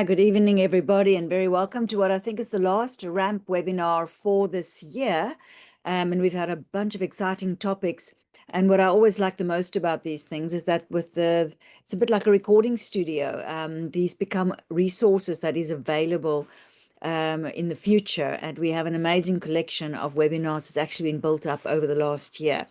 Hi, good evening, everybody, and very welcome to what I think is the last RAMP webinar for this year. And we've had a bunch of exciting topics. And what I always like the most about these things is that it's a bit like a recording studio. These become resources that is available in the future. And we have an amazing collection of webinars that's actually been built up over the last year.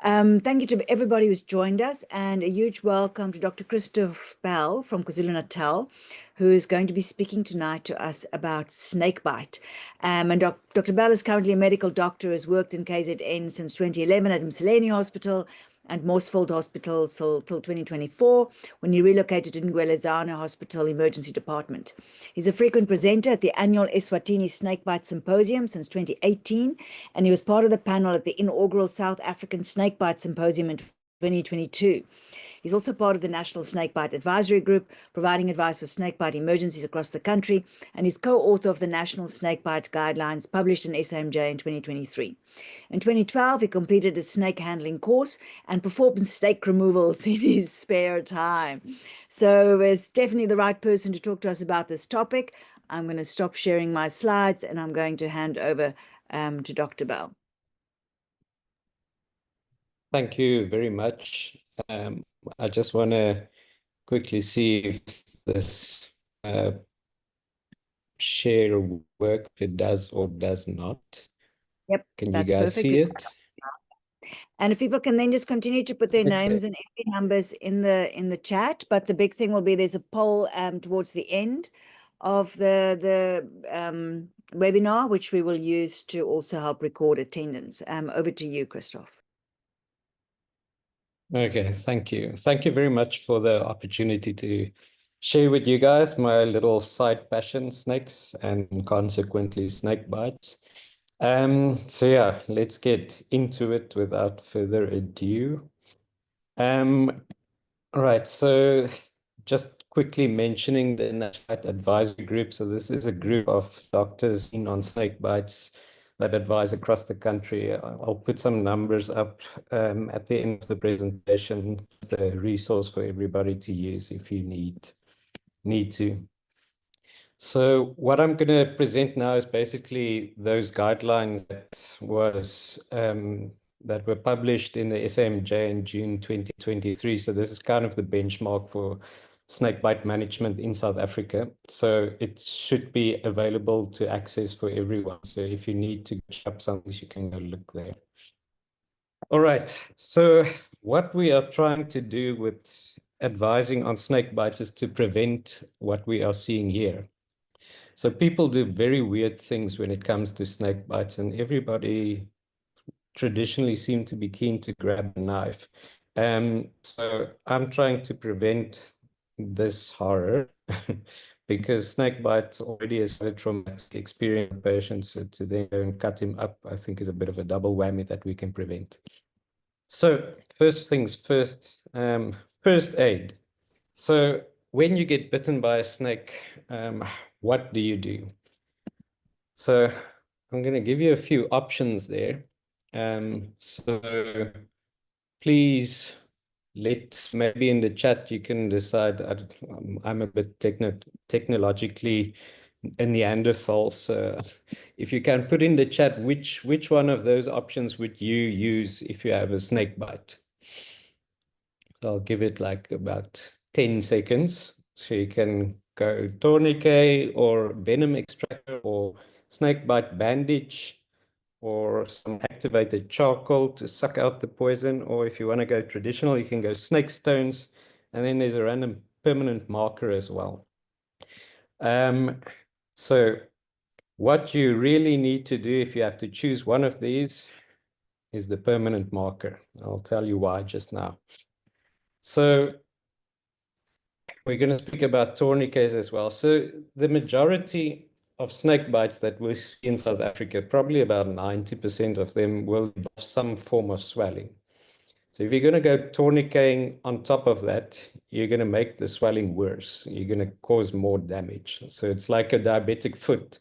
Thank you to everybody who's joined us, and a huge welcome to Dr. Christoff Bell from KwaZulu-Natal, who is going to be speaking tonight to us about snakebite. And Dr. Bell is currently a medical doctor, has worked in KZN since 2011 at Mseleni Hospital and Mosvold Hospital till 2024, when he relocated to Ngwelezane Hospital Emergency Department. He's a frequent presenter at the annual Eswatini Snakebite Symposium since 2018, and he was part of the panel at the inaugural South African Snakebite Symposium in 2022. He's also part of the National Snakebite Advisory Group, providing advice for snakebite emergencies across the country, and he's co-author of the National Snakebite Guidelines published in SAMJ in 2023. In 2012, he completed a snake handling course and performed snake removals in his spare time. So it's definitely the right person to talk to us about this topic. I'm going to stop sharing my slides and I'm going to hand over to Dr. Bell. Thank you very much. I just want to quickly see if this share work, if it does or does not. Yep, can you guys see it? And if people can then just continue to put their names and FB numbers in the chat, but the big thing will be there's a poll towards the end of the webinar, which we will use to also help record attendance. Over to you, Christoff. Okay, thank you. Thank you very much for the opportunity to share with you guys my little side passion, snakes, and consequently snake bites. So yeah, let's get into it without further ado. Right, so just quickly mentioning the National Snakebite Advisory Group. So this is a group of doctors on snake bites that advise across the country. I'll put some numbers up at the end of the presentation, the resource for everybody to use if you need to. So what I'm going to present now is basically those guidelines that were published in the SAMJ in June 2023. So this is kind of the benchmark for snakebite management in South Africa. So it should be available to access for everyone. So if you need to catch up something, you can go look there. All right. So what we are trying to do with advising on snake bites is to prevent what we are seeing here. So people do very weird things when it comes to snake bites, and everybody traditionally seem to be keen to grab a knife. So I'm trying to prevent this horror because snake bites already has a traumatic experience of patients, so to then go and cut him up, I think is a bit of a double whammy that we can prevent. So first things first, first aid. So when you get bitten by a snake, what do you do? So I'm going to give you a few options there. So please maybe in the chat you can decide. I'm a bit technologically a Neanderthal, so if you can put in the chat which one of those options would you use if you have a snake bite. So I'll give it like about 10 seconds. So you can go tourniquet or venom extractor or snakebite bandage or some activated charcoal to suck out the poison. Or if you want to go traditional, you can go snake stones. And then there's a random permanent marker as well. So what you really need to do if you have to choose one of these is the permanent marker. I'll tell you why just now. So we're going to speak about tourniquets as well. So the majority of snake bites that we see in South Africa, probably about 90% of them will involve some form of swelling. So if you're going to go tourniqueting on top of that, you're going to make the swelling worse. You're going to cause more damage. So it's like a diabetic foot.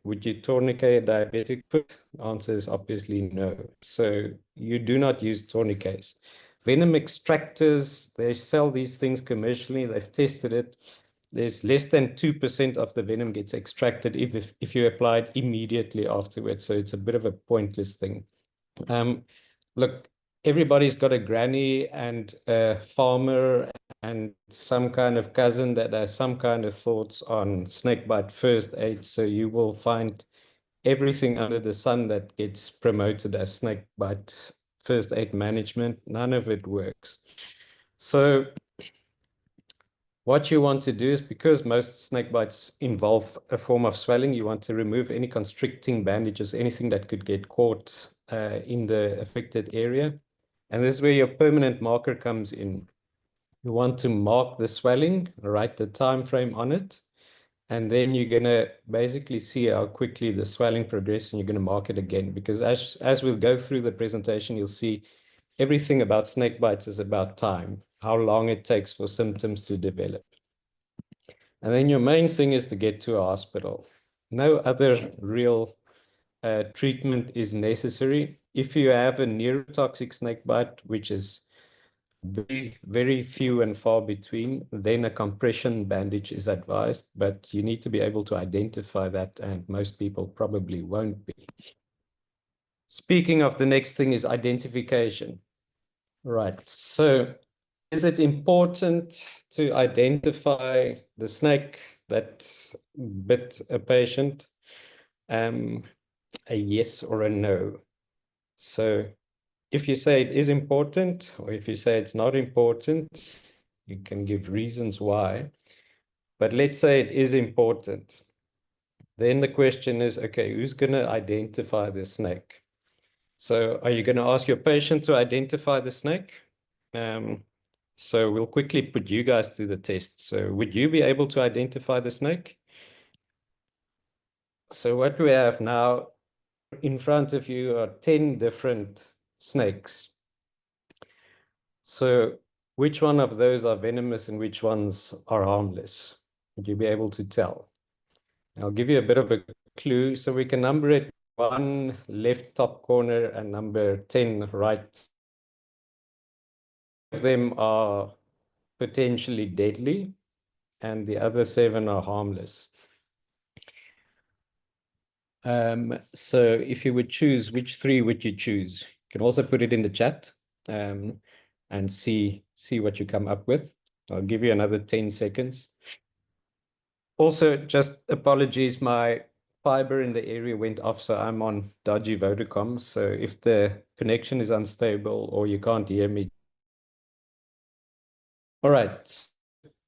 Would you tourniquet a diabetic foot? The answer is obviously no. So you do not use tourniquets. Venom extractors, they sell these things commercially. They've tested it. there's less than 2% of the venom gets extracted if you apply it immediately afterwards. So it's a bit of a pointless thing. Look, everybody's got a granny and a farmer and some kind of cousin that has some kind of thoughts on snakebite first aid. So you will find everything under the sun that gets promoted as snakebite first aid management. None of it works. So what you want to do is, because most snake bites involve a form of swelling, you want to remove any constricting bandages, anything that could get caught in the affected area. And this is where your permanent marker comes in. You want to mark the swelling, write the time frame on it, and then you're going to basically see how quickly the swelling progresses, and you're going to mark it again. Because as we'll go through the presentation, you'll see everything about snake bites is about time, how long it takes for symptoms to develop. And then your main thing is to get to a hospital. No other real treatment is necessary. If you have a neurotoxic snake bite, which is very, very few and far between, then a compression bandage is advised, but you need to be able to identify that, and most people probably won't be. Speaking of, the next thing is identification. Right, so is it important to identify the snake that bit a patient? A yes or a no. So if you say it is important, or if you say it's not important, you can give reasons why. But let's say it is important. Then the question is, okay, who's going to identify the snake? So are you going to ask your patient to identify the snake? So we'll quickly put you guys to the test. So would you be able to identify the snake? So what we have now in front of you are 10 different snakes. So which one of those are venomous and which ones are harmless? Would you be able to tell? I'll give you a bit of a clue. So we can number it 1 left top corner and number 10 right. Of them are potentially deadly, and the other 7 are harmless. So if you would choose, which 3 would you choose? You can also put it in the chat and see what you come up with. I'll give you another 10 seconds. Also, just apologies, my fiber in the area went off, so I'm on dodgy Vodacom. So if the connection is unstable or you can't hear me. All right,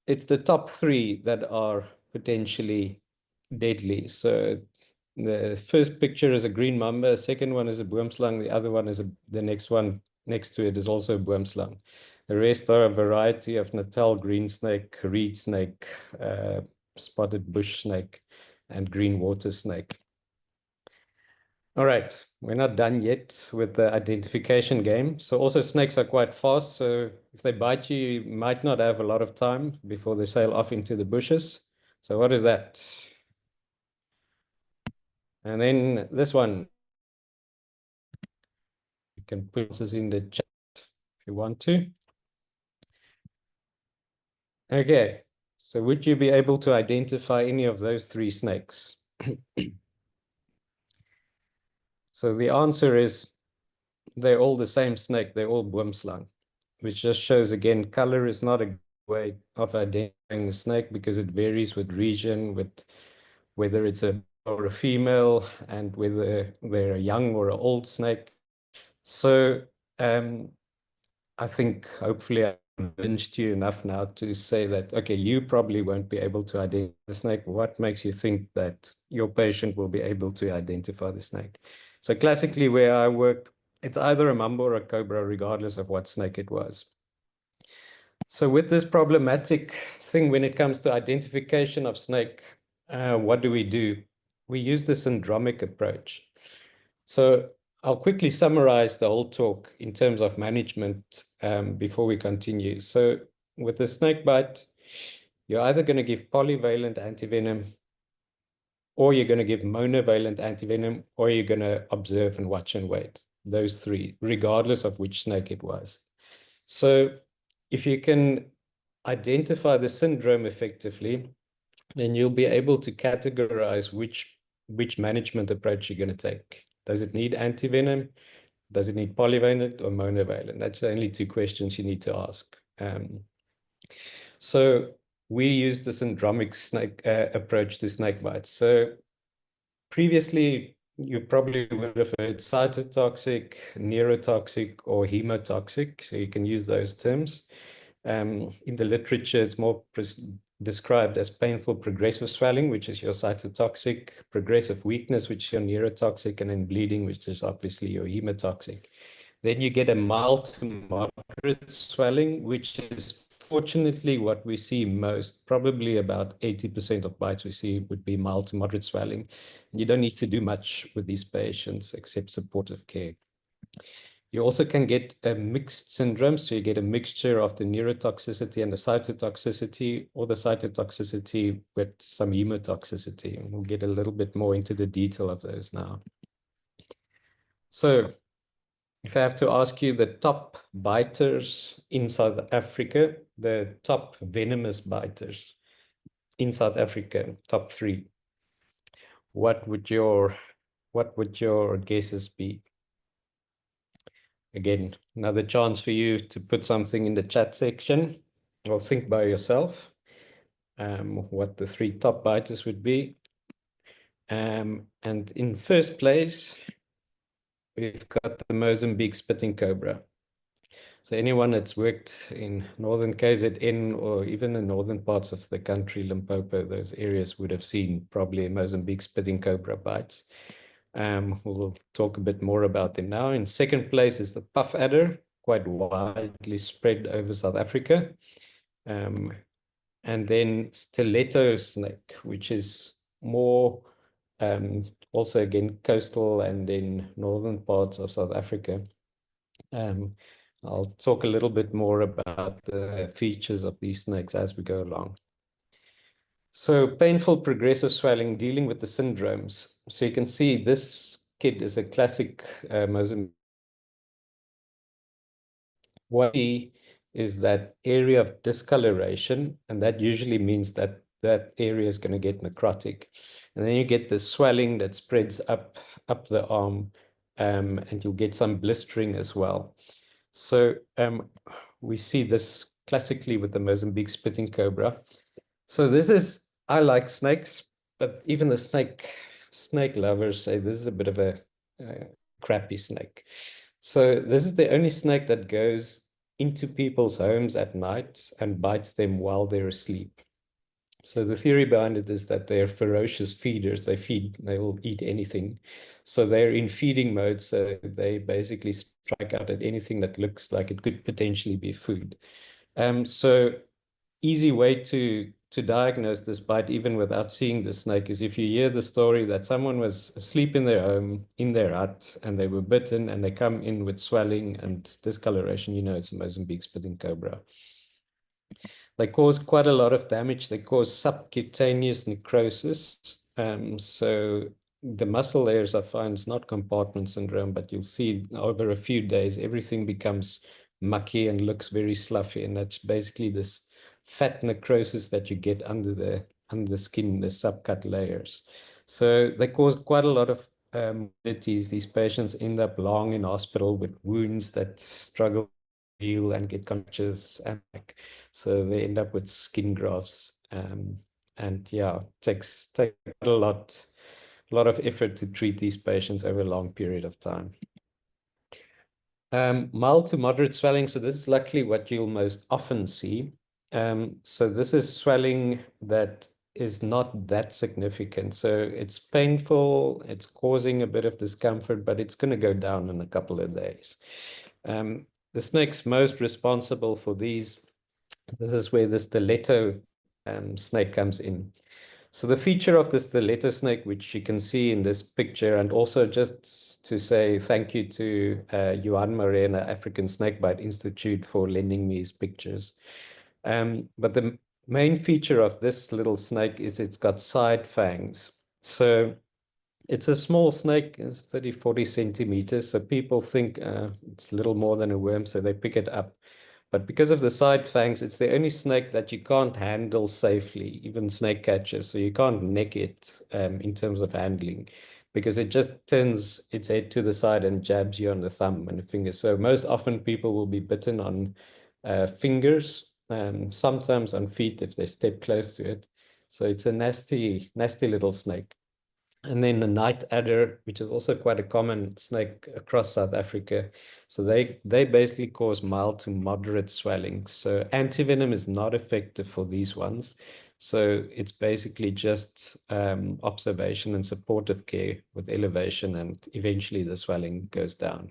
it's the top 3 that are potentially deadly. So the first picture is a green mamba, the second one is a boomslang, the other one is the next one next to it is also a boomslang. The rest are a variety of Natal green snake, reed snake, spotted bush snake, and green water snake. All right, we're not done yet with the identification game. So also snakes are quite fast. So if they bite you, you might not have a lot of time before they sail off into the bushes. So what is that? And then this one, you can put this in the chat if you want to. Okay, so would you be able to identify any of those 3 snakes? So the answer is they're all the same snake. They're all boomslang, which just shows, again, color is not a way of identifying a snake because it varies with region, with whether it's a or a female, and whether they're a young or an old snake. So I think hopefully I convinced you enough now to say that, okay, you probably won't be able to identify the snake. What makes you think that your patient will be able to identify the snake? So classically, where I work, it's either a mamba or a cobra, regardless of what snake it was. So with this problematic thing, when it comes to identification of snake, what do? We use the syndromic approach. So I'll quickly summarize the whole talk in terms of management before we continue. So with the snake bite, you're either going to give polyvalent antivenom, or you're going to give monovalent antivenom, or you're going to observe and watch and wait. Those 3, regardless of which snake it was. So if you can identify the syndrome effectively, then you'll be able to categorize which management approach you're going to take. Does it need antivenom? Does it need polyvalent or monovalent? That's the only two questions you need to ask. So we use the syndromic snake approach to snake bites. So previously, you probably would have heard cytotoxic, neurotoxic, or hemotoxic. So you can use those terms. In the literature, it's more described as painful progressive swelling, which is your cytotoxic, progressive weakness, which is your neurotoxic, and then bleeding, which is obviously your hemotoxic. Then you get a mild to moderate swelling, which is fortunately what we see most. Probably about 80% of bites we see would be mild to moderate swelling. And you don't need to do much with these patients except supportive care. You also can get a mixed syndrome, so you get a mixture of the neurotoxicity and the cytotoxicity, or the cytotoxicity with some hemotoxicity. And we'll get a little bit more into the detail of those now. So if I have to ask you the top biters in South Africa, the top venomous biters in South Africa, top 3, what would your guesses be? Again, another chance for you to put something in the chat section or think by yourself what the 3 top biters would be. And in first place, we've got the Mozambique spitting cobra. So anyone that's worked in Northern KZN or even the northern parts of the country, Limpopo, those areas would have seen probably a Mozambique spitting cobra bites. We'll talk a bit more about them now. In second place is the puff adder, quite widely spread over South Africa. And then stiletto snake, which is more also again coastal and in northern parts of South Africa. I'll talk a little bit more about the features of these snakes as we go along. So painful progressive swelling, dealing with the syndromes. So you can see this kid is a classic Mozambique. What is that area of discoloration, and that usually means that that area is going to get necrotic. And then you get the swelling that spreads up the arm, and you'll get some blistering as well. So we see this classically with the Mozambique spitting cobra. So this is, I like snakes, but even the snake lovers say this is a bit of a crappy snake. So this is the only snake that goes into people's homes at night and bites them while they're asleep. So the theory behind it is that they're ferocious feeders. They will eat anything. So they're in feeding mode. So they basically strike out at anything that looks like it could potentially be food. So easy way to diagnose this bite, even without seeing the snake, is if you hear the story that someone was asleep in their home, in their hut, and they were bitten, and they come in with swelling and discoloration, you know it's a Mozambique spitting cobra. They cause quite a lot of damage. They cause subcutaneous necrosis. So the muscle layers are fine. It's not compartment syndrome, but you'll see over a few days, everything becomes mucky and looks very sluffy. And that's basically this fat necrosis that you get under the skin, the subcut layers. So they cause quite a lot of morbidities. These patients end up long in hospital with wounds that struggle to heal and get contractures, and so they end up with skin grafts. And yeah, takes a lot of effort to treat these patients over a long period of time. Mild to moderate swelling. So this is likely what you'll most often see. So this is swelling that is not that significant. So it's painful, it's causing a bit of discomfort, but it's going to go down in a couple of days. The snakes most responsible for these, this is where the stiletto snake comes in. So the feature of the stiletto snake, which you can see in this picture, and also just to say thank you to Johan Marena, African Snakebite Institute, for lending me his pictures. But the main feature of this little snake is it's got side fangs. So it's a small snake, it's 30, 40 centimeters. So people think it's little more than a worm, so they pick it up. But because of the side fangs, it's the only snake that you can't handle safely, even snake catchers. So you can't neck it in terms of handling, because it just turns its head to the side and jabs you on the thumb and the finger. So most often people will be bitten on fingers, sometimes on feet if they step close to it. So it's a nasty, nasty little snake. And then the night adder, which is also quite a common snake across South Africa. So they basically cause mild to moderate swelling. So antivenom is not effective for these ones. So it's basically just observation and supportive care with elevation, and eventually the swelling goes down.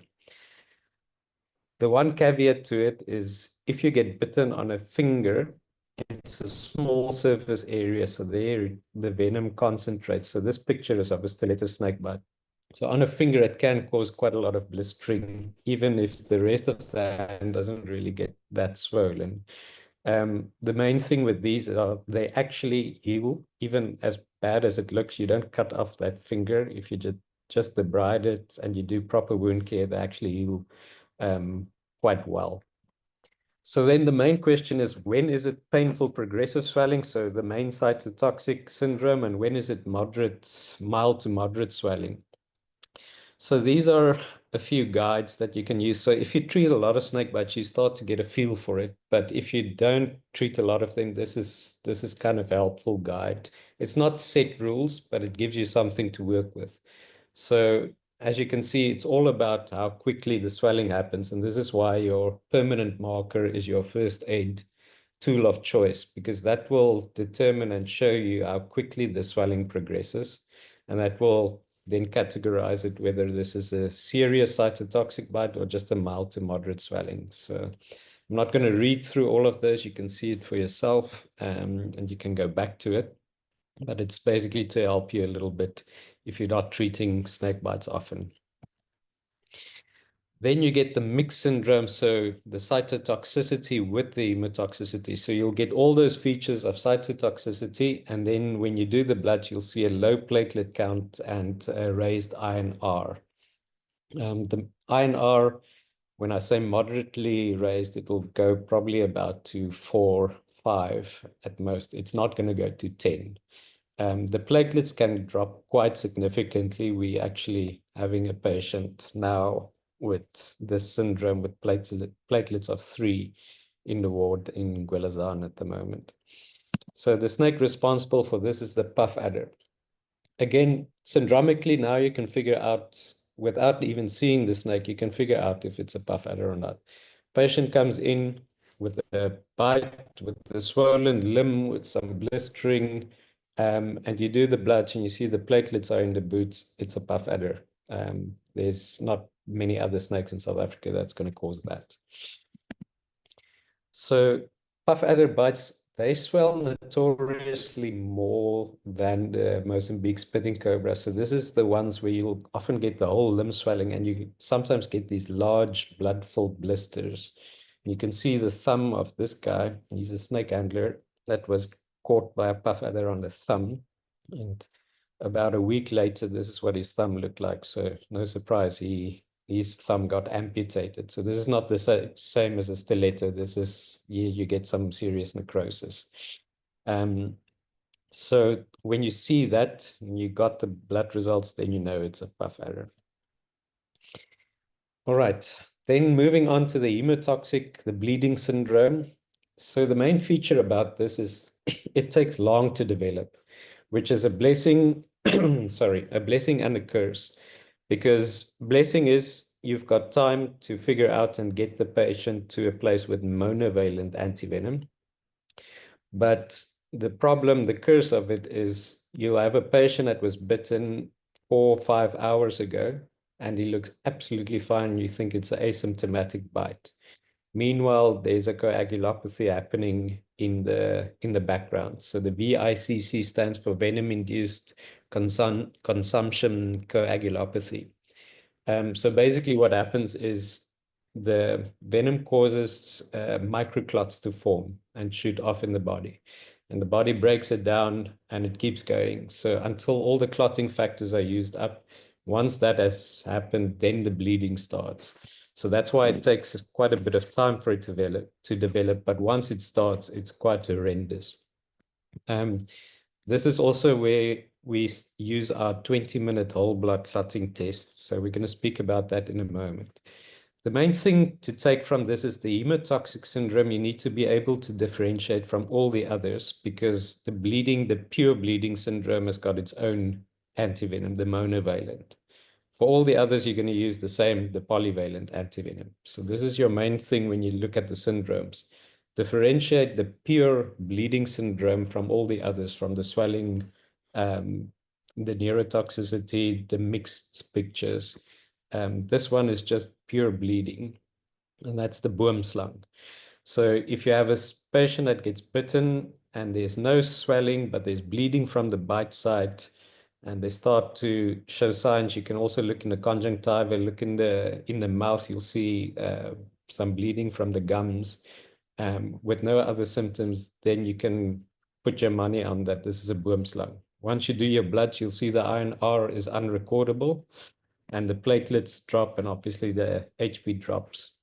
The one caveat to it is if you get bitten on a finger, it's a small surface area, so there the venom concentrates. So this picture is of a stiletto snake bite. So on a finger, it can cause quite a lot of blistering, even if the rest of the hand doesn't really get that swollen. The main thing with these are they actually heal, even as bad as it looks. You don't cut off that finger. If you just debride it and you do proper wound care, they actually heal quite well. So then the main question is, when is it painful progressive swelling? So the main cytotoxic syndrome, and when is it mild to moderate swelling? So these are a few guides that you can use. So if you treat a lot of snake bites, you start to get a feel for it. But if you don't treat a lot of them, this is kind of a helpful guide. It's not set rules, but it gives you something to work with. So as you can see, it's all about how quickly the swelling happens. And this is why your permanent marker is your first aid tool of choice, because that will determine and show you how quickly the swelling progresses. And that will then categorize it, whether this is a serious cytotoxic bite or just a mild to moderate swelling. So I'm not going to read through all of those. You can see it for yourself, and you can go back to it. But it's basically to help you a little bit if you're not treating snake bites often. Then you get the mixed syndrome, so the cytotoxicity with the hemotoxicity. So you'll get all those features of cytotoxicity, and then when you do the blood, you'll see a low platelet count and a raised INR. The INR, when I say moderately raised, it will go probably about to 4, 5 at most. It's not going to go to 10. The platelets can drop quite significantly. We actually having a patient now with this syndrome with platelets of 3 in the ward in Ngwelezane at the moment. So the snake responsible for this is the puff adder. Again, syndromically, now you can figure out, without even seeing the snake, you can figure out if it's a puff adder or not. Patient comes in with a bite, with a swollen limb, with some blistering, and you do the bloods and you see the platelets are in the boots, it's a puff adder. There's not many other snakes in South Africa that's going to cause that. So puff adder bites, they swell notoriously more than the Mozambique spitting cobra. So this is the ones where you'll often get the whole limb swelling, and you sometimes get these large blood-filled blisters. You can see the thumb of this guy. He's a snake handler that was caught by a puff adder on the thumb. And about a week later, this is what his thumb looked like. So no surprise, his thumb got amputated. So this is not the same as a stiletto. This is, you get some serious necrosis. So when you see that, and you got the blood results, then you know it's a puff adder. All right, then moving on to the hemotoxic, the bleeding syndrome. So the main feature about this is it takes long to develop, which is a blessing, sorry, a blessing and a curse. Because blessing is you've got time to figure out and get the patient to a place with monovalent antivenom. But the problem, the curse of it is you'll have a patient that was bitten 4 or 5 hours ago, and he looks absolutely fine. You think it's an asymptomatic bite. Meanwhile, there's a coagulopathy happening in the background. So the VICC stands for venom-induced consumption coagulopathy. So basically what happens is the venom causes microclots to form and shoot off in the body. And the body breaks it down and it keeps going. So until all the clotting factors are used up, once that has happened, then the bleeding starts. So that's why it takes quite a bit of time for it to develop. But once it starts, it's quite horrendous. This is also where we use our 20-minute whole blood clotting test. So we're going to speak about that in a moment. The main thing to take from this is the hemotoxic syndrome. You need to be able to differentiate from all the others, because the pure bleeding syndrome has got its own antivenom, the monovalent. For all the others, you're going to use the polyvalent antivenom. So this is your main thing when you look at the syndromes. Differentiate the pure bleeding syndrome from all the others, from the swelling, the neurotoxicity, the mixed pictures. This one is just pure bleeding, and that's the boomslang. So if you have a patient that gets bitten and there's no swelling, but there's bleeding from the bite site, and they start to show signs, you can also look in the conjunctiva, look in the mouth, you'll see some bleeding from the gums. With no other symptoms, then you can put your money on that this is a boomslang. Once you do your blood, you'll see the iron R is unrecordable, and the platelets drop, and obviously the HB drops.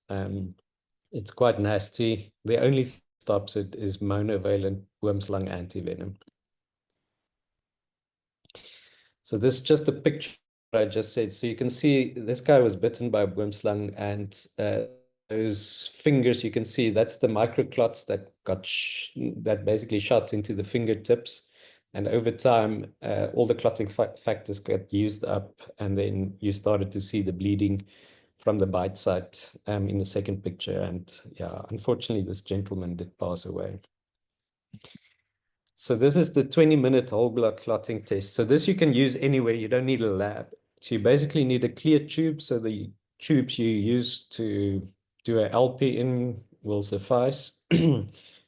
It's quite nasty. The only thing that stops it is monovalent boomslang antivenom. So this is just a picture I just said. So you can see this guy was bitten by a boomslang, and those fingers, you can see that's the microclots that basically shot into the fingertips. And over time, all the clotting factors got used up, and then you started to see the bleeding from the bite site in the second picture. And yeah, unfortunately, this gentleman did pass away. So this is the 20-minute whole blood clotting test. So this you can use anywhere. You don't need a lab. So you basically need a clear tube. So the tubes you use to do a LP in will suffice.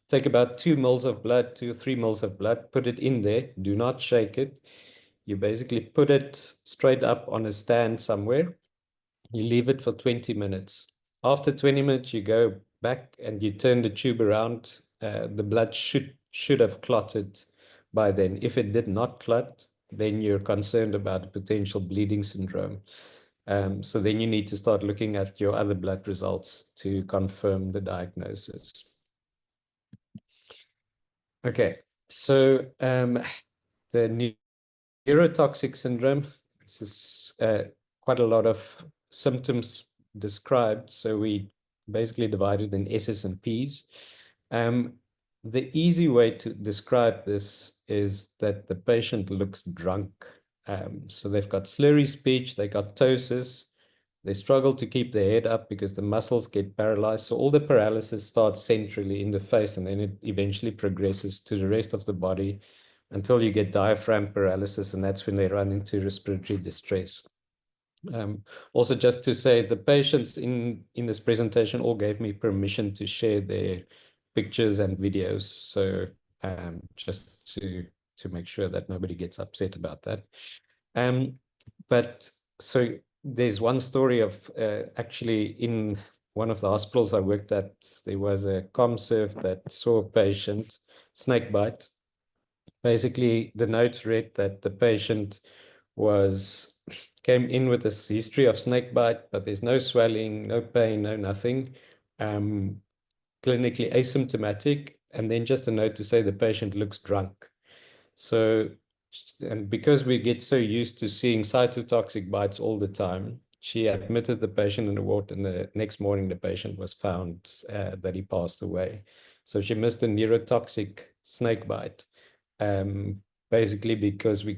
Take about 2 mils of blood, 2 or 3 mils of blood, put it in there. Do not shake it. You basically put it straight up on a stand somewhere. You leave it for 20 minutes. After 20 minutes, you go back and you turn the tube around. The blood should have clotted by then. If it did not clot, then you're concerned about a potential bleeding syndrome. So then you need to start looking at your other blood results to confirm the diagnosis. Okay, so the neurotoxic syndrome, this is quite a lot of symptoms described. So we basically divided in S's and P's. The easy way to describe this is that the patient looks drunk. So they've got slurry speech, they got ptosis, they struggle to keep their head up because the muscles get paralyzed. So all the paralysis starts centrally in the face, and then it eventually progresses to the rest of the body until you get diaphragm paralysis, and that's when they run into respiratory distress. Also, just to say, the patients in this presentation all gave me permission to share their pictures and videos. So just to make sure that nobody gets upset about that. But so there's one story of actually in one of the hospitals I worked at, there was a ComServe that saw a patient snakebite. Basically, the notes read that the patient came in with this history of snakebite, but there's no swelling, no pain, no nothing. Clinically asymptomatic, and then just a note to say the patient looks drunk. So, and because we get so used to seeing cytotoxic bites all the time, she admitted the patient in the ward, and the next morning the patient was found that he passed away. So she missed a neurotoxic snake bite, basically because we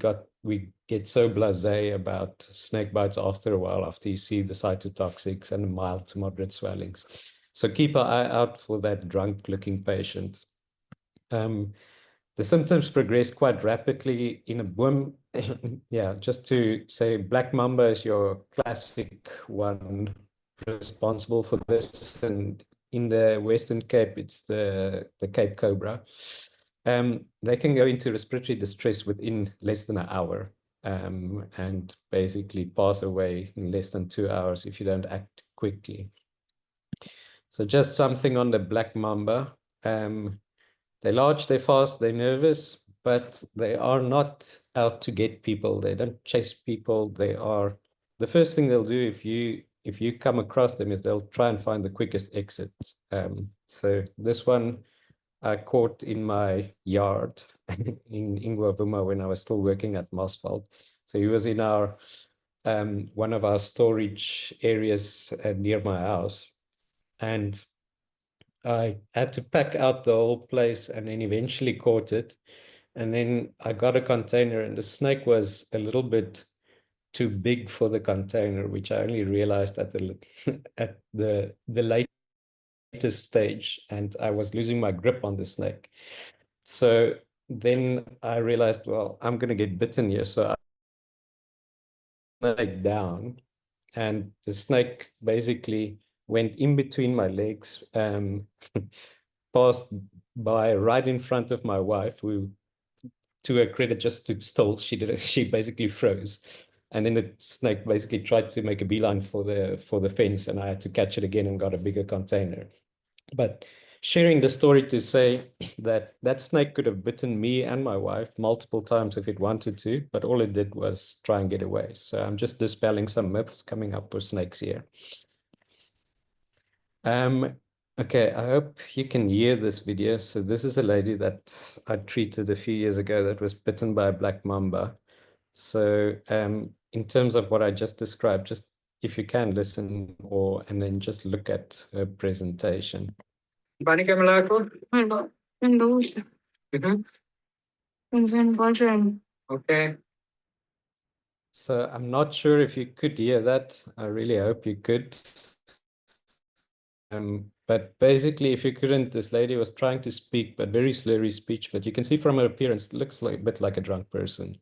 get so blasé about snake bites after a while, after you see the cytotoxics and mild to moderate swellings. So keep an eye out for that drunk-looking patient. The symptoms progress quite rapidly in a boom. Yeah, just to say, black mamba is your classic one responsible for this. And in the Western Cape, it's the Cape Cobra. They can go into respiratory distress within less than an hour, and basically pass away in less than 2 hours if you don't act quickly. So just something on the black mamba. They're large, they're fast, they're nervous, but they are not out to get people. They don't chase people. The first thing they'll do if if you come across them, is they'll try and find the quickest exit. So this one I caught in my yard in Ngwelezane when I was still working at Mosvold. So he was in our one of our storage areas near my house, and I had to pack out the whole place and then eventually caught it. And then I got a container, and the snake was a little bit too big for the container, which I only realized at the at the latest stage, and I was losing my grip on the snake. So then I realized, well, I'm going to get bitten here. So I snake down, and the snake basically went in between my legs, passed by right in front of my wife, who, to her credit, just stood still. She basically froze. And then the snake basically tried to make a beeline for the fence, and I had to catch it again and got a bigger container. But sharing the story to say that that snake could have bitten me and my wife multiple times if it wanted to, but all it did was try and get away. So I'm just dispelling some myths coming up with snakes here. Okay, I hope you can hear this video. So this is a lady that I treated a few years ago that was bitten by a black mamba. So in terms of what I just described, just if you can listen and then just look at her presentation. Okay. So I'm not sure if you could hear that. I really hope you could. But basically, if you couldn't, this lady was trying to speak, but very slurry speech. But you can see from her appearance, it looks like a bit like a drunk person.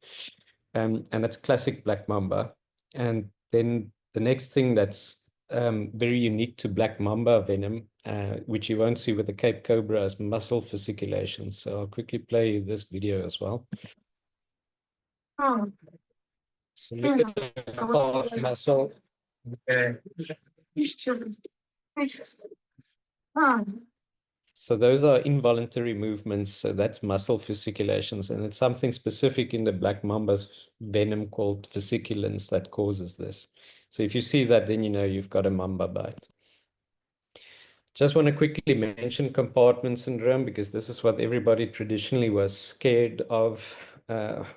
And that's classic black mamba. And then the next thing that's very unique to black mamba venom, which you won't see with the Cape Cobra, is muscle fasciculation. So I'll quickly play this video as well. So look at the calf muscle. Okay. So those are involuntary movements. So that's muscle fasciculations, and it's something specific in the black mamba's venom called fasciculins that causes this. So if you see that, then you know you've got a mamba bite. Just want to quickly mention compartment syndrome, because this is what everybody traditionally was scared of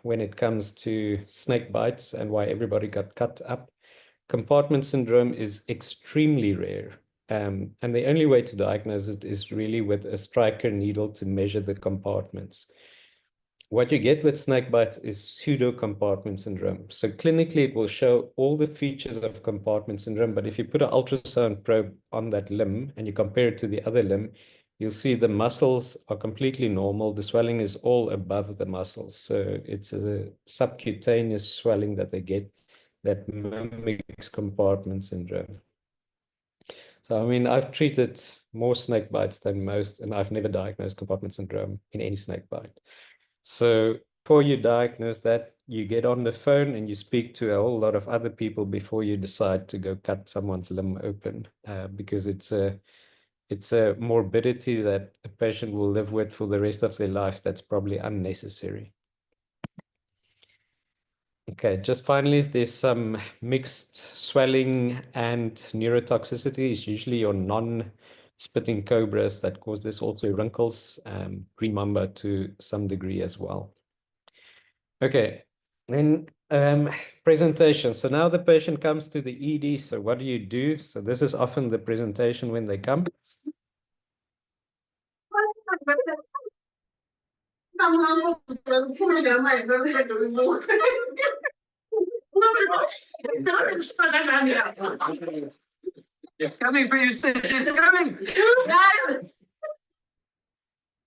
when it comes to snake bites, and why everybody got cut up. Compartment syndrome is extremely rare. And the only way to diagnose it is really with a striker needle to measure the compartments. What you get with snake bites is pseudo compartment syndrome. So clinically, it will show all the features of compartment syndrome, but if you put an ultrasound probe on that limb and you compare it to the other limb, you'll see the muscles are completely normal. The swelling is all above the muscles. So it's a subcutaneous swelling that they get that mimics compartment syndrome. So, I mean, I've treated more snake bites than most, and I've never diagnosed compartment syndrome in any snake bite. So before you diagnose that, you get on the phone and you speak to a whole lot of other people before you decide to go cut someone's limb open, because it's a morbidity that a patient will live with for the rest of their life that's probably unnecessary. Okay, just finally, there's some mixed swelling and neurotoxicity. It's usually your non-spitting cobras that cause this, also wrinkles, green mamba to some degree as well. Okay, then presentation. So now the patient comes to the ED. So what do you do? So this is often the presentation when they come. It's coming for you, sis. It's coming.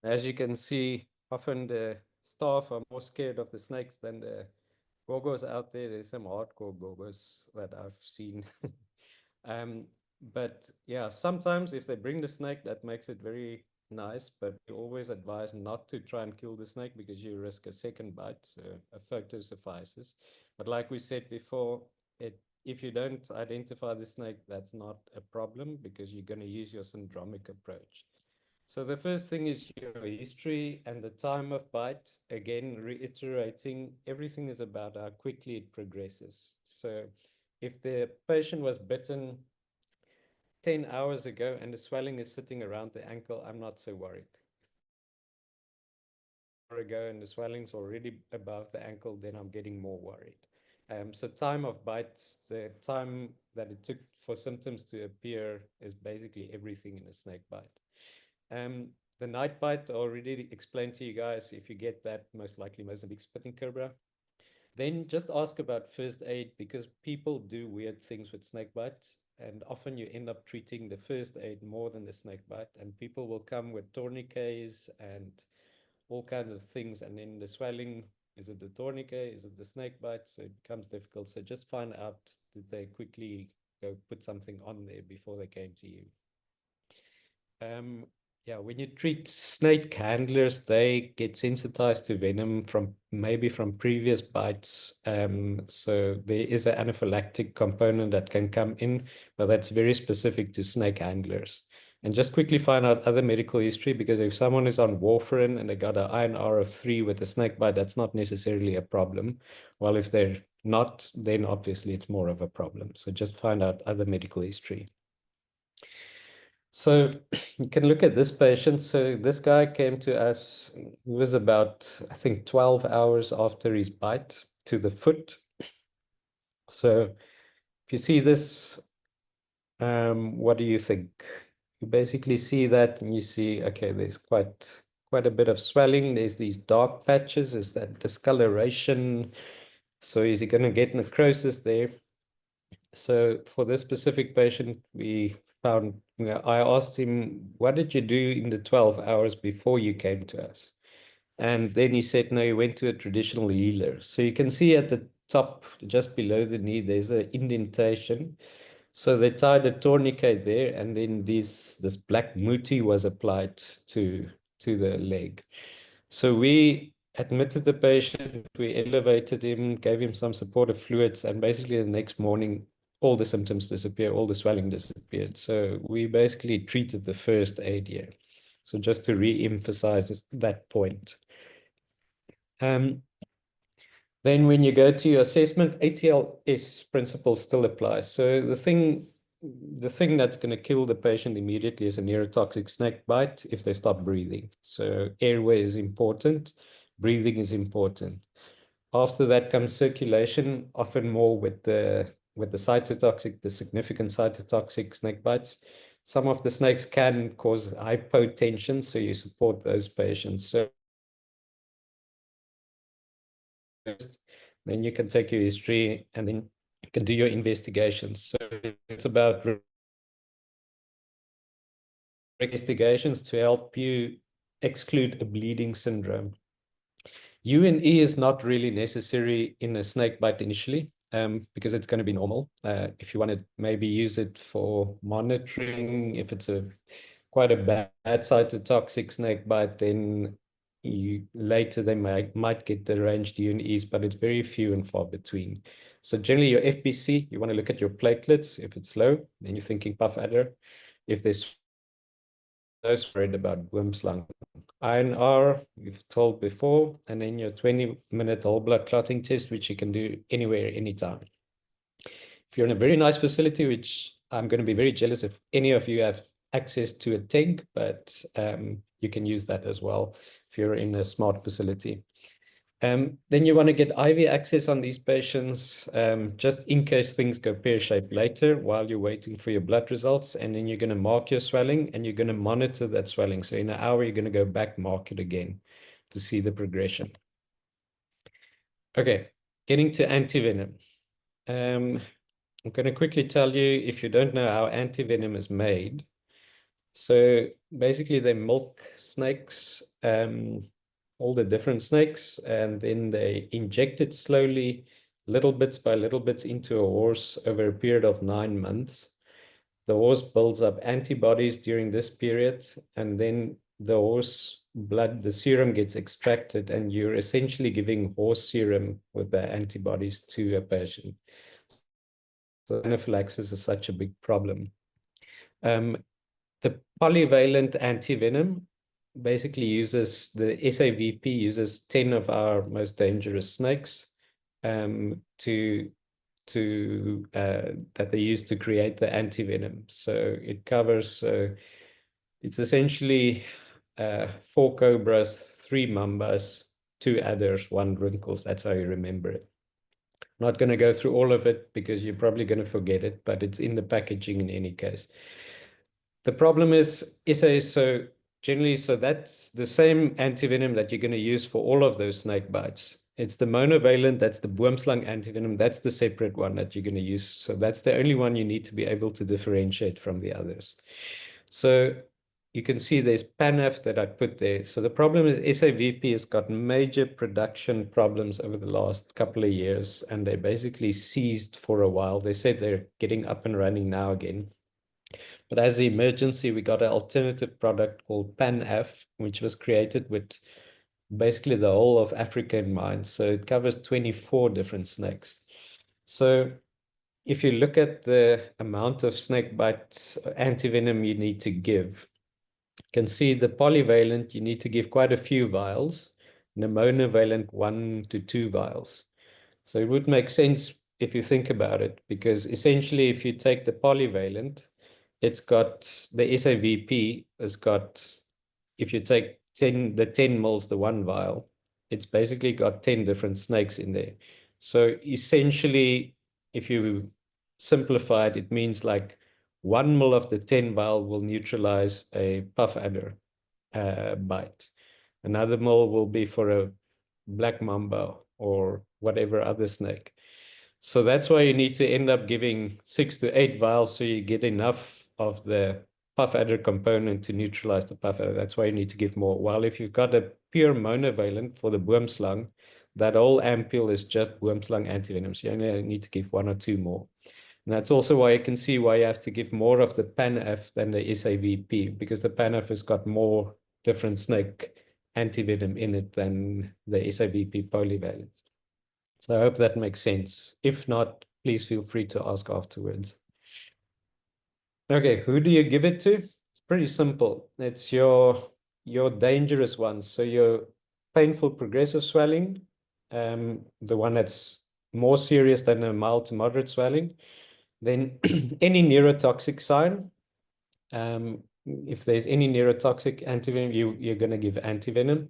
As you can see, often the staff are more scared of the snakes than the gogos out there. There's some hardcore gogos that I've seen. But yeah, sometimes if they bring the snake, that makes it very nice, but we always advise not to try and kill the snake because you risk a second bite. So a photo suffices. But like we said before, if you don't identify the snake, that's not a problem because you're going to use your syndromic approach. So the first thing is your history and the time of bite. Again, reiterating, everything is about how quickly it progresses. So if the patient was bitten 10 hours ago and the swelling is sitting around the ankle, I'm not so worried. Ago and the swelling's already above the ankle, then I'm getting more worried. So time of bites, the time that it took for symptoms to appear is basically everything in a snake bite. The night bite, I already explained to you guys. If you get that, most likely Mozambique spitting cobra. Then just ask about first aid, because people do weird things with snake bites, and often you end up treating the first aid more than the snake bite, and people will come with tourniquets and all kinds of things, and then the swelling, is it the tourniquet, is it the snake bite? So it becomes difficult. So just find out, did they quickly go put something on there before they came to you? Yeah, when you treat snake handlers, they get sensitized to venom from maybe from previous bites. So there is an anaphylactic component that can come in, but that's very specific to snake handlers. And just quickly find out other medical history, because if someone is on warfarin and they got an INR of 3 with a snake bite, that's not necessarily a problem. While if they're not, then obviously it's more of a problem. So just find out other medical history. So you can look at this patient. So this guy came to us, it was about, I think, 12 hours after his bite to the foot. So if you see this, what do you think? You basically see that and you see, okay, there's quite a bit of swelling. There's these dark patches. Is that discoloration? So is he going to get necrosis there? So for this specific patient, we found, I asked him, what did you do in the 12 hours before you came to us? And then he said, no, he went to a traditional healer. So you can see at the top, just below the knee, there's an indentation. So they tied a tourniquet there, and then this black muti was applied to the leg. So we admitted the patient, we elevated him, gave him some supportive fluids, and basically the next morning, all the symptoms disappeared, all the swelling disappeared. So we basically treated the first aid here. So just to re-emphasize that point. Then when you go to your assessment, ATLS principles still apply. So the thing that's going to kill the patient immediately is a neurotoxic snake bite if they stop breathing. So airway is important, breathing is important. After that comes circulation, often more with the cytotoxic, the significant cytotoxic snake bites. Some of the snakes can cause hypotension, so you support those patients. So then you can take your history and then you can do your investigations. So it's about investigations to help you exclude a bleeding syndrome. U&E is not really necessary in a snake bite initially, because it's going to be normal. If you want to maybe use it for monitoring, if it's quite a bad cytotoxic snake bite, then later they might get deranged U&Es, but it's very few and far between. So generally your FBC, you want to look at your platelets. If it's low, then you're thinking puff adder. If there's those worried about Wim's lung. INR, we've told before, and then your 20-minute whole blood clotting test, which you can do anywhere, anytime. If you're in a very nice facility, which I'm going to be very jealous if any of you have access to a TEG, but you can use that as well if you're in a smart facility. Then you want to get IV access on these patients, just in case things go pear-shaped later while you're waiting for your blood results. And then you're going to mark your swelling and you're going to monitor that swelling. So in an hour, you're going to go back, mark it again to see the progression. Okay, getting to antivenom. I'm going to quickly tell you, if you don't know how antivenom is made. So basically they milk snakes, all the different snakes, and then they inject it slowly, little bits by little bits into a horse over a period of 9 months. The horse builds up antibodies during this period, and then the horse blood, the serum gets extracted, and you're essentially giving horse serum with the antibodies to a patient. So anaphylaxis is such a big problem. The polyvalent antivenom basically uses, the SAVP uses 10 of our most dangerous snakes to that they use to create the antivenom. So it covers, it's essentially 4 cobras, 3 mambas, 2 adders, 1 wrinkles. That's how you remember it. Not going to go through all of it because you're probably going to forget it, but it's in the packaging in any case. The problem is so generally, so that's the same antivenom that you're going to use for all of those snake bites. It's the monovalent, that's the boomslang antivenom, that's the separate one that you're going to use. So that's the only one you need to be able to differentiate from the others. So you can see there's PANAF that I put there. So the problem is SAVP has got major production problems over the last couple of years, and they basically ceased for a while. They said they're getting up and running now again. But as the emergency, we got an alternative product called PANAF, which was created with basically the whole of Africa in mind. So it covers 24 different snakes. So if you look at the amount of snake bites antivenom you need to give, you can see the polyvalent, you need to give quite a few vials, and the monovalent 1 to 2 vials. So it would make sense if you think about it, because essentially if you take the polyvalent, it's got the SAVP has got, if you take 10 mils, the 1 vial, it's basically got 10 different snakes in there. So essentially, if you simplify it, it means like 1 mil of the 10 vial will neutralize a puff adder bite. Another mil will be for a black mamba or whatever other snake. So that's why you need to end up giving 6 to 8 vials so you get enough of the puff adder component to neutralize the puff adder. That's why you need to give more. While if you've got a pure monovalent for the boomslang, that whole ampule is just boomslang antivenom. So you only need to give 1 or 2 more. And that's also why you can see why you have to give more of the PANAF than the SAVP, because the PANAF has got more different snake antivenom in it than the SAVP polyvalent. So I hope that makes sense. If not, please feel free to ask afterwards. Okay, who do you give it to? It's pretty simple. It's your dangerous ones. So your painful progressive swelling, the one that's more serious than a mild to moderate swelling. Then any neurotoxic sign. If there's any neurotoxic antivenom, you're going to give antivenom.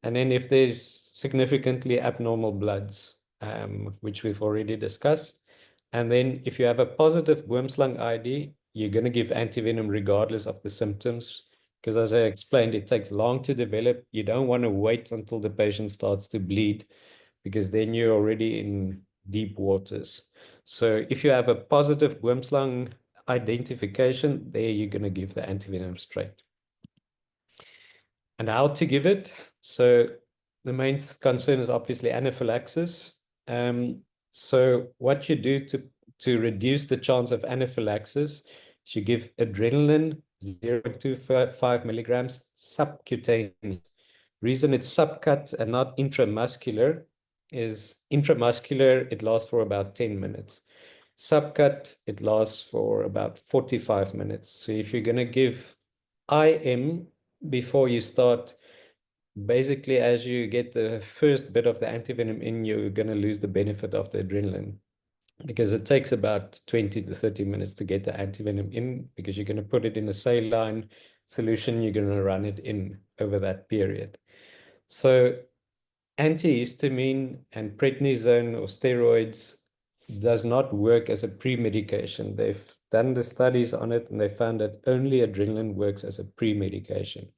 And then if there's significantly abnormal bloods, which we've already discussed. And then if you have a positive boomslang ID, you're going to give antivenom regardless of the symptoms. Because as I explained, it takes long to develop. You don't want to wait until the patient starts to bleed, because then you're already in deep waters. So if you have a positive boomslang identification, there you're going to give the antivenom straight. And how to give it? So the main concern is obviously anaphylaxis. So what you do to reduce the chance of anaphylaxis is you give adrenaline 0.25 milligrams subcutaneous. Reason it's subcut and not intramuscular is intramuscular, it lasts for about 10 minutes. Subcut, it lasts for about 45 minutes. So if you're going to give IM before you start, basically as you get the first bit of the antivenom in, you're going to lose the benefit of the adrenaline, because it takes about 20 to 30 minutes to get the antivenom in, because you're going to put it in a saline solution, you're going to run it in over that period. So antihistamine and prednisone or steroids does not work as a pre-medication. They've done the studies on it and they found that only adrenaline works as a pre-medication.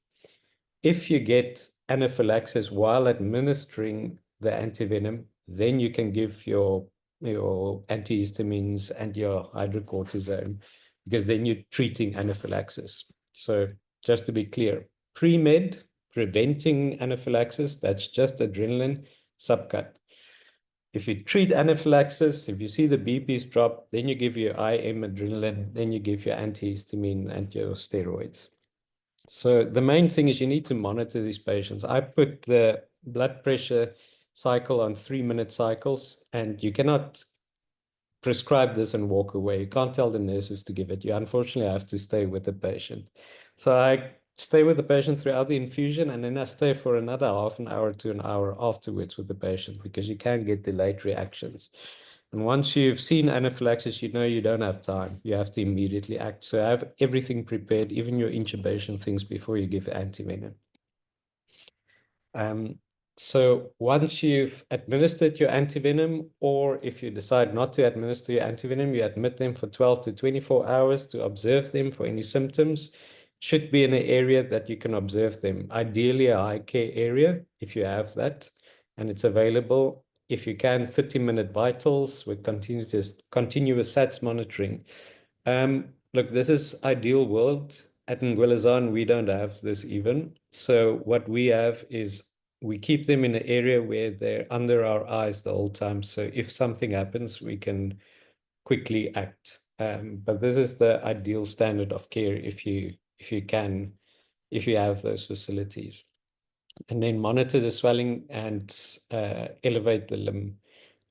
If you get anaphylaxis while administering the antivenom, then you can give your antihistamines and your hydrocortisone, because then you're treating anaphylaxis. So just to be clear, pre-med, preventing anaphylaxis, that's just adrenaline subcut. If you treat anaphylaxis, if you see the BPs drop, then you give your IM adrenaline, then you give your antihistamine and your steroids. So the main thing is you need to monitor these patients. I put the blood pressure cycle on 3-minute cycles, and you cannot prescribe this and walk away. You can't tell the nurses to give it. You unfortunately have to stay with the patient. So I stay with the patient throughout the infusion, and then I stay for another half an hour to an hour afterwards with the patient, because you can get delayed reactions. And once you've seen anaphylaxis, you know you don't have time. You have to immediately act. So have everything prepared, even your intubation things, before you give antivenom. So once you've administered your antivenom, or if you decide not to administer your antivenom, you admit them for 12 to 24 hours to observe them for any symptoms. Should be in an area that you can observe them. Ideally, a high care area, if you have that, and it's available. If you can, 30-minute vitals with continuous SATs monitoring. Look, this is ideal world. At Ngwelezane, we don't have this even. So what we have is we keep them in an area where they're under our eyes the whole time. So if something happens, we can quickly act. But this is the ideal standard of care if you have those facilities. And then monitor the swelling and elevate the limb.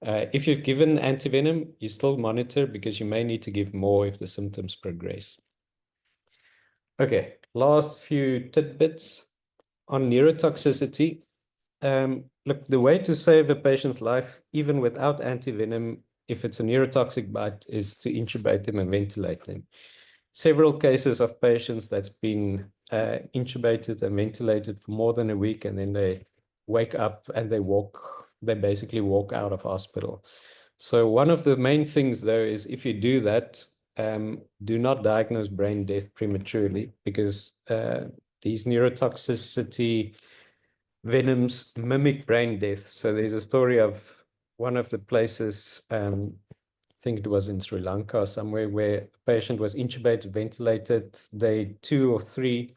If you've given antivenom, you still monitor because you may need to give more if the symptoms progress. Okay, last few tidbits on neurotoxicity. Look, the way to save a patient's life, even without antivenom, if it's a neurotoxic bite, is to intubate them and ventilate them. Several cases of patients that's been intubated and ventilated for more than a week, and then they wake up and they basically walk out of hospital. So one of the main things, though, is if you do that, do not diagnose brain death prematurely, because these neurotoxicity venoms mimic brain death. So there's a story of one of the places, I think it was in Sri Lanka or somewhere, where a patient was intubated, ventilated, day 2 or 3.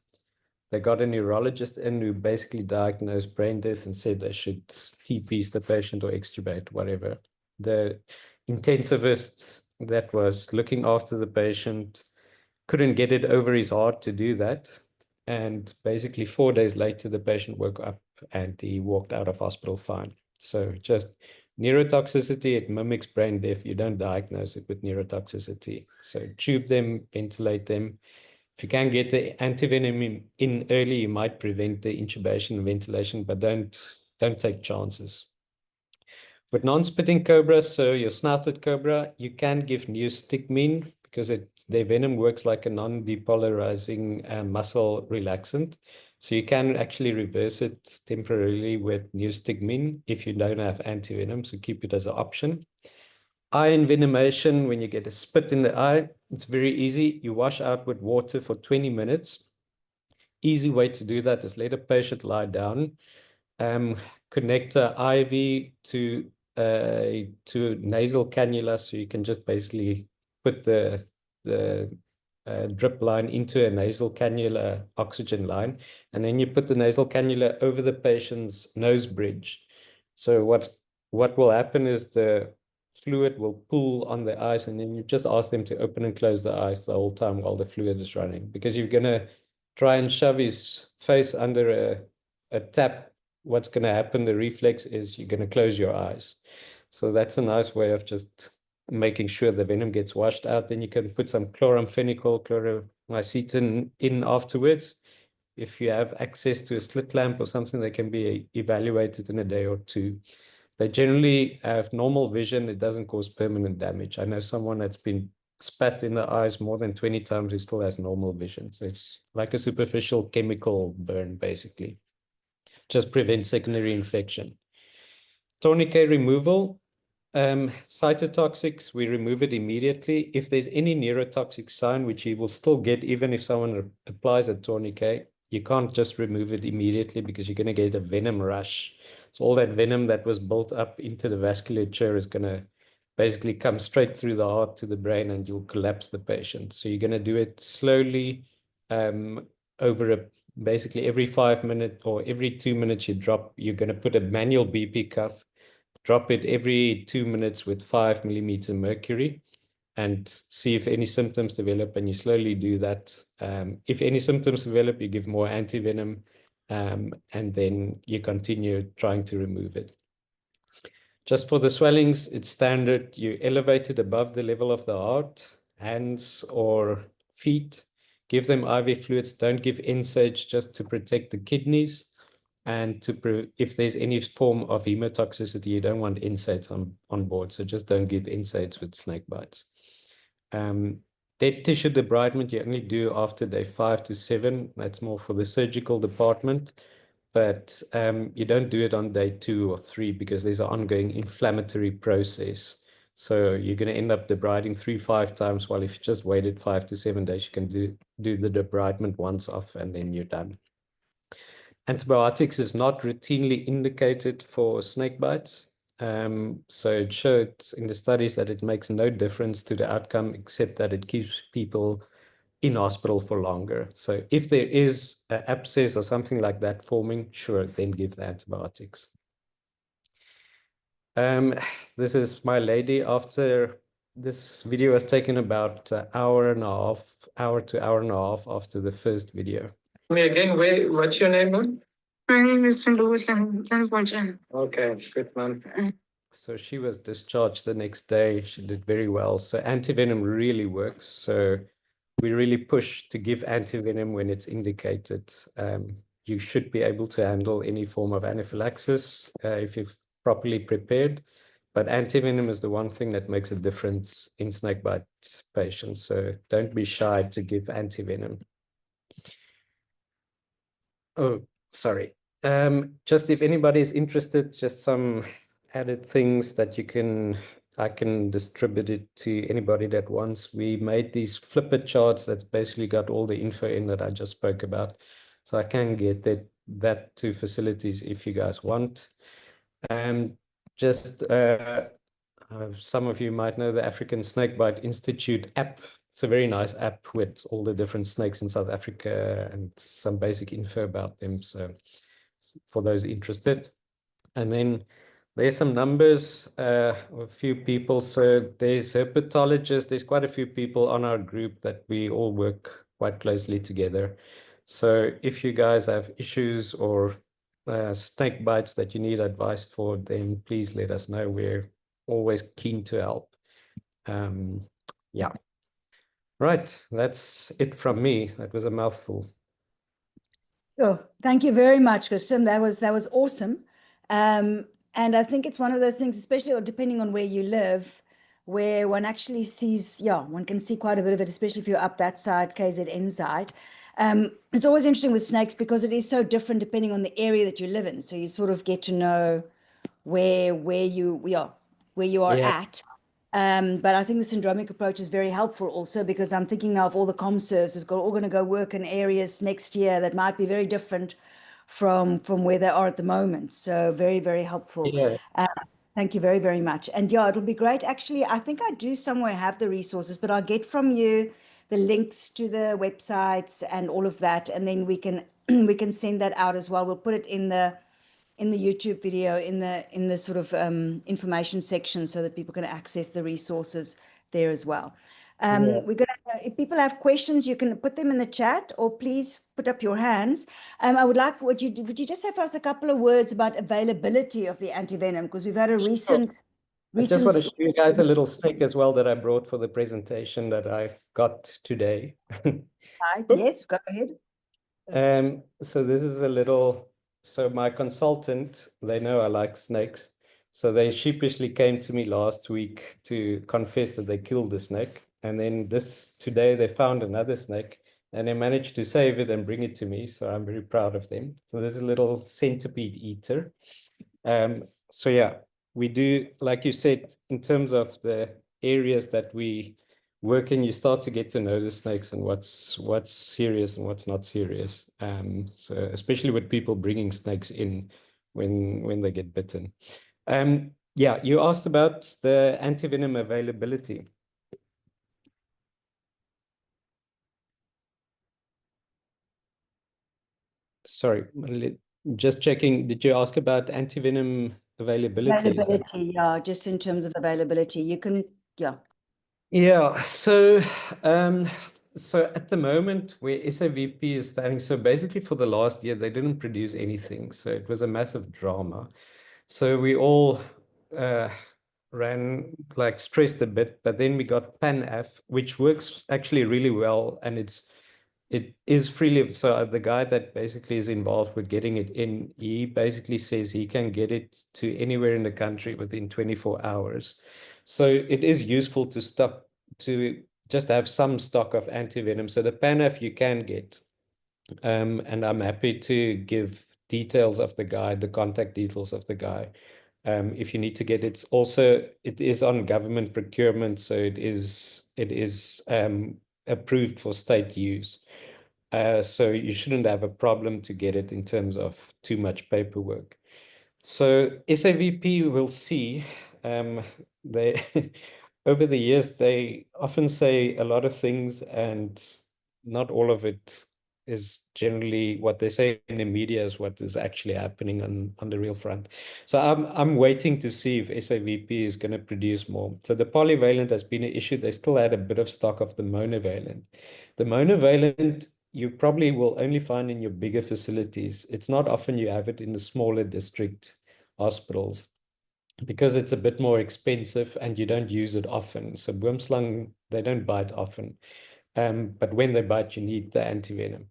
They got a neurologist in who basically diagnosed brain death and said they should TPs the patient or extubate, whatever. The intensivist that was looking after the patient couldn't get it over his heart to do that. And basically 4 days later, the patient woke up and he walked out of hospital fine. So just neurotoxicity, it mimics brain death. You don't diagnose it with neurotoxicity. So tube them, ventilate them. If you can get the antivenom in early, you might prevent the intubation and ventilation, but don't take chances. With non-spitting cobras, so your snouted cobra, you can give neostigmine because their venom works like a non-depolarizing muscle relaxant. So you can actually reverse it temporarily with neostigmine if you don't have antivenom, so keep it as an option. Eye envenomation, when you get a spit in the eye, it's very easy. You wash out with water for 20 minutes. Easy way to do that is let a patient lie down, connect an IV to nasal cannula, so you can just basically put the drip line into a nasal cannula oxygen line, and then you put the nasal cannula over the patient's nose bridge. So what will happen is the fluid will pool on the eyes, and then you just ask them to open and close the eyes the whole time while the fluid is running, because you're going to try and shove his face under a tap. What's going to happen, the reflex is you're going to close your eyes. So that's a nice way of just making sure the venom gets washed out. Then you can put some chloramphenicol, chloromycetin in afterwards. If you have access to a slit lamp or something, they can be evaluated in a day or 2. They generally have normal vision. It doesn't cause permanent damage. I know someone that's been spat in the eyes more than 20 times who still has normal vision. So it's like a superficial chemical burn, basically. Just prevent secondary infection. Tourniquet removal. Cytotoxics, we remove it immediately. If there's any neurotoxic sign, which you will still get even if someone applies a tourniquet, you can't just remove it immediately because you're going to get a venom rush. So all that venom that was built up into the vasculature is going to basically come straight through the heart to the brain, and you'll collapse the patient. So you're going to do it slowly, over basically every 5 minutes or every 2 minutes you're going to put a manual BP cuff, drop it every 2 minutes with 5 millimeter mercury, and see if any symptoms develop, and you slowly do that. If any symptoms develop, you give more antivenom, and then you continue trying to remove it. Just for the swellings, it's standard. You elevate it above the level of the heart, hands or feet. Give them IV fluids. Don't give NSAIDs just to protect the kidneys. And if there's any form of hemotoxicity, you don't want NSAIDs on board. So just don't give NSAIDs with snake bites. Dead tissue debridement you only do after day 5 to 7. That's more for the surgical department. But you don't do it on day 2 or 3 because there's an ongoing inflammatory process. So you're going to end up debriding 3-5 times, while if you just waited 5 to 7 days, you can do the debridement once off and then you're done. Antibiotics is not routinely indicated for snake bites. So it showed in the studies that it makes no difference to the outcome, except that it keeps people in hospital for longer. So if there is an abscess or something like that forming, sure, then give the antibiotics. This is my lady after this video was taken about an hour to hour and a half after the first video. Me again, what's your name, man? My name is Ngwelezane. Okay, good, man. So she was discharged the next day. She did very well. So antivenom really works. So we really push to give antivenom when it's indicated. You should be able to handle any form of anaphylaxis if you've properly prepared. But antivenom is the one thing that makes a difference in snakebite patients. So don't be shy to give antivenom. Oh, sorry. Just if anybody is interested, just some added things that I can distribute it to anybody that wants. We made these flipper charts that's basically got all the info in that I just spoke about. So I can get that to facilities if you guys want. Just some of you might know the African Snakebite Institute app. It's a very nice app with all the different snakes in South Africa and some basic info about them. So for those interested. And then there's some numbers, a few people. So there's herpetologists. There's quite a few people on our group that we all work quite closely together. So if you guys have issues or snake bites that you need advice for, then please let us know. We're always keen to help. Yeah. Right, that's it from me. That was a mouthful. Oh, thank you very much, Christian. That was awesome. And I think it's one of those things, especially or depending on where you live, where one actually sees, one can see quite a bit of it, especially if you're up that side, KZN side. It's always interesting with snakes because it is so different depending on the area that you live in. So you sort of get to know where you are at. But I think the syndromic approach is very helpful also because I'm thinking now of all the ComServes is all going to go work in areas next year that might be very different from where they are at the moment. So very, very helpful. Yeah. Thank you very, very much. And yeah, it'll be great. Actually, I think I do somewhere have the resources, but I'll get from you the links to the websites and all of that, and then we can we can send that out as well. We'll put it in the YouTube video in the sort of information section so that people can access the resources there as well. We're gonna, if people have questions, you can put them in the chat or please put up your hands. I would like, would you just say for us a couple of words about availability of the antivenom, because we've had a recent. I just want to show you guys a little snake as well that I brought for the presentation that I got today. Right, yes, go ahead. So this is so my consultant, they know I like snakes. So they sheepishly came to me last week to confess that they killed the snake. And then today they found another snake and they managed to save it and bring it to me. So I'm very proud of them. So this is a little centipede eater. So yeah, we do, like you said, in terms of the areas that we work in, you start to get to know the snakes and what's serious and what's not serious. So especially with people bringing snakes in when they get bitten. Yeah, you asked about the antivenom availability. Sorry, just checking. Did you ask about antivenom availability? Availability, yeah, just in terms of availability, you can, yeah. Yeah, so at the moment where SAVP is standing, so basically for the last year they didn't produce anything, so it was a massive drama. So we all ran like stressed a bit, but then we got PANAF, which works actually really well, and it is freely. So the guy that basically is involved with getting it in, he basically says he can get it to anywhere in the country within 24 hours. So it is useful to just have some stock of antivenom. So the PANAF you can get. And I'm happy to give details of the guy, the contact details of the guy. If you need to get it. Also, it is on government procurement, so it is approved for state use. So you shouldn't have a problem to get it in terms of too much paperwork. So SAVP will see. They over the years they often say a lot of things, and not all of it is generally what they say in the media is what is actually happening on the real front. So I'm waiting to see if SAVP is going to produce more. So the polyvalent has been an issue. They still had a bit of stock of the monovalent. The monovalent you probably will only find in your bigger facilities. It's not often you have it in the smaller district hospitals because it's a bit more expensive and you don't use it often. So boomslang, they don't bite often. But when they bite, you need the antivenom.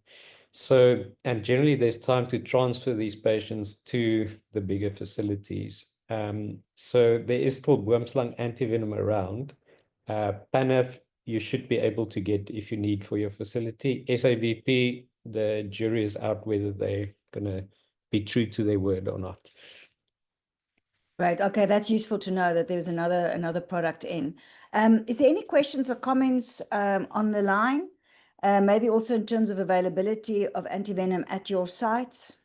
So, and generally there's time to transfer these patients to the bigger facilities. So there is still boomslang antivenom around. PANAF, you should be able to get if you need for your facility. SAVP, the jury is out whether they're going to be true to their word or not. Right. Okay, that's useful to know that there's another product in. Is there any questions or comments on the line? Maybe also in terms of availability of antivenom at your sites?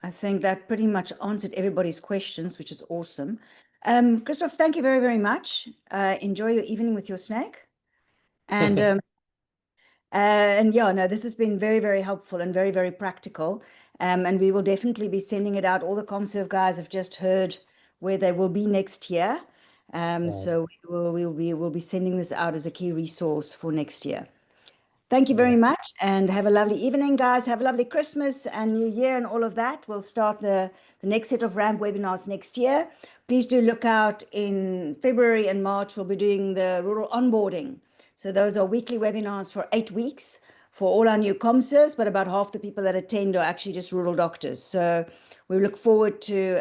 I think that pretty much answered everybody's questions, which is awesome. Christoff, thank you very, very much. Enjoy your evening with your snake. And yeah, no, this has been very, very helpful and very, very practical. And we will definitely be sending it out. All the ComServe guys have just heard where they will be next year. So we'll be sending this out as a key resource for next year. Thank you very much and have a lovely evening, guys. Have a lovely Christmas and New Year and all of that. We'll start the next set of RAMP webinars next year. Please do look out in February and March. We'll be doing the rural onboarding. So those are weekly webinars for 8 weeks for all our new ComServes, but about half the people that attend are actually just rural doctors. So we look forward to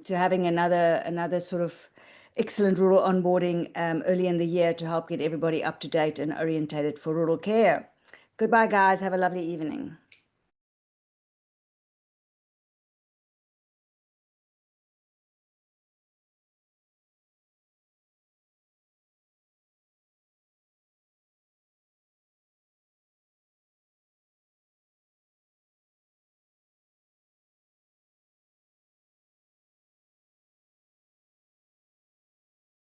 having another sort of excellent rural onboarding early in the year to help get everybody up to date and orientated for rural care. Goodbye, guys. Have a lovely evening.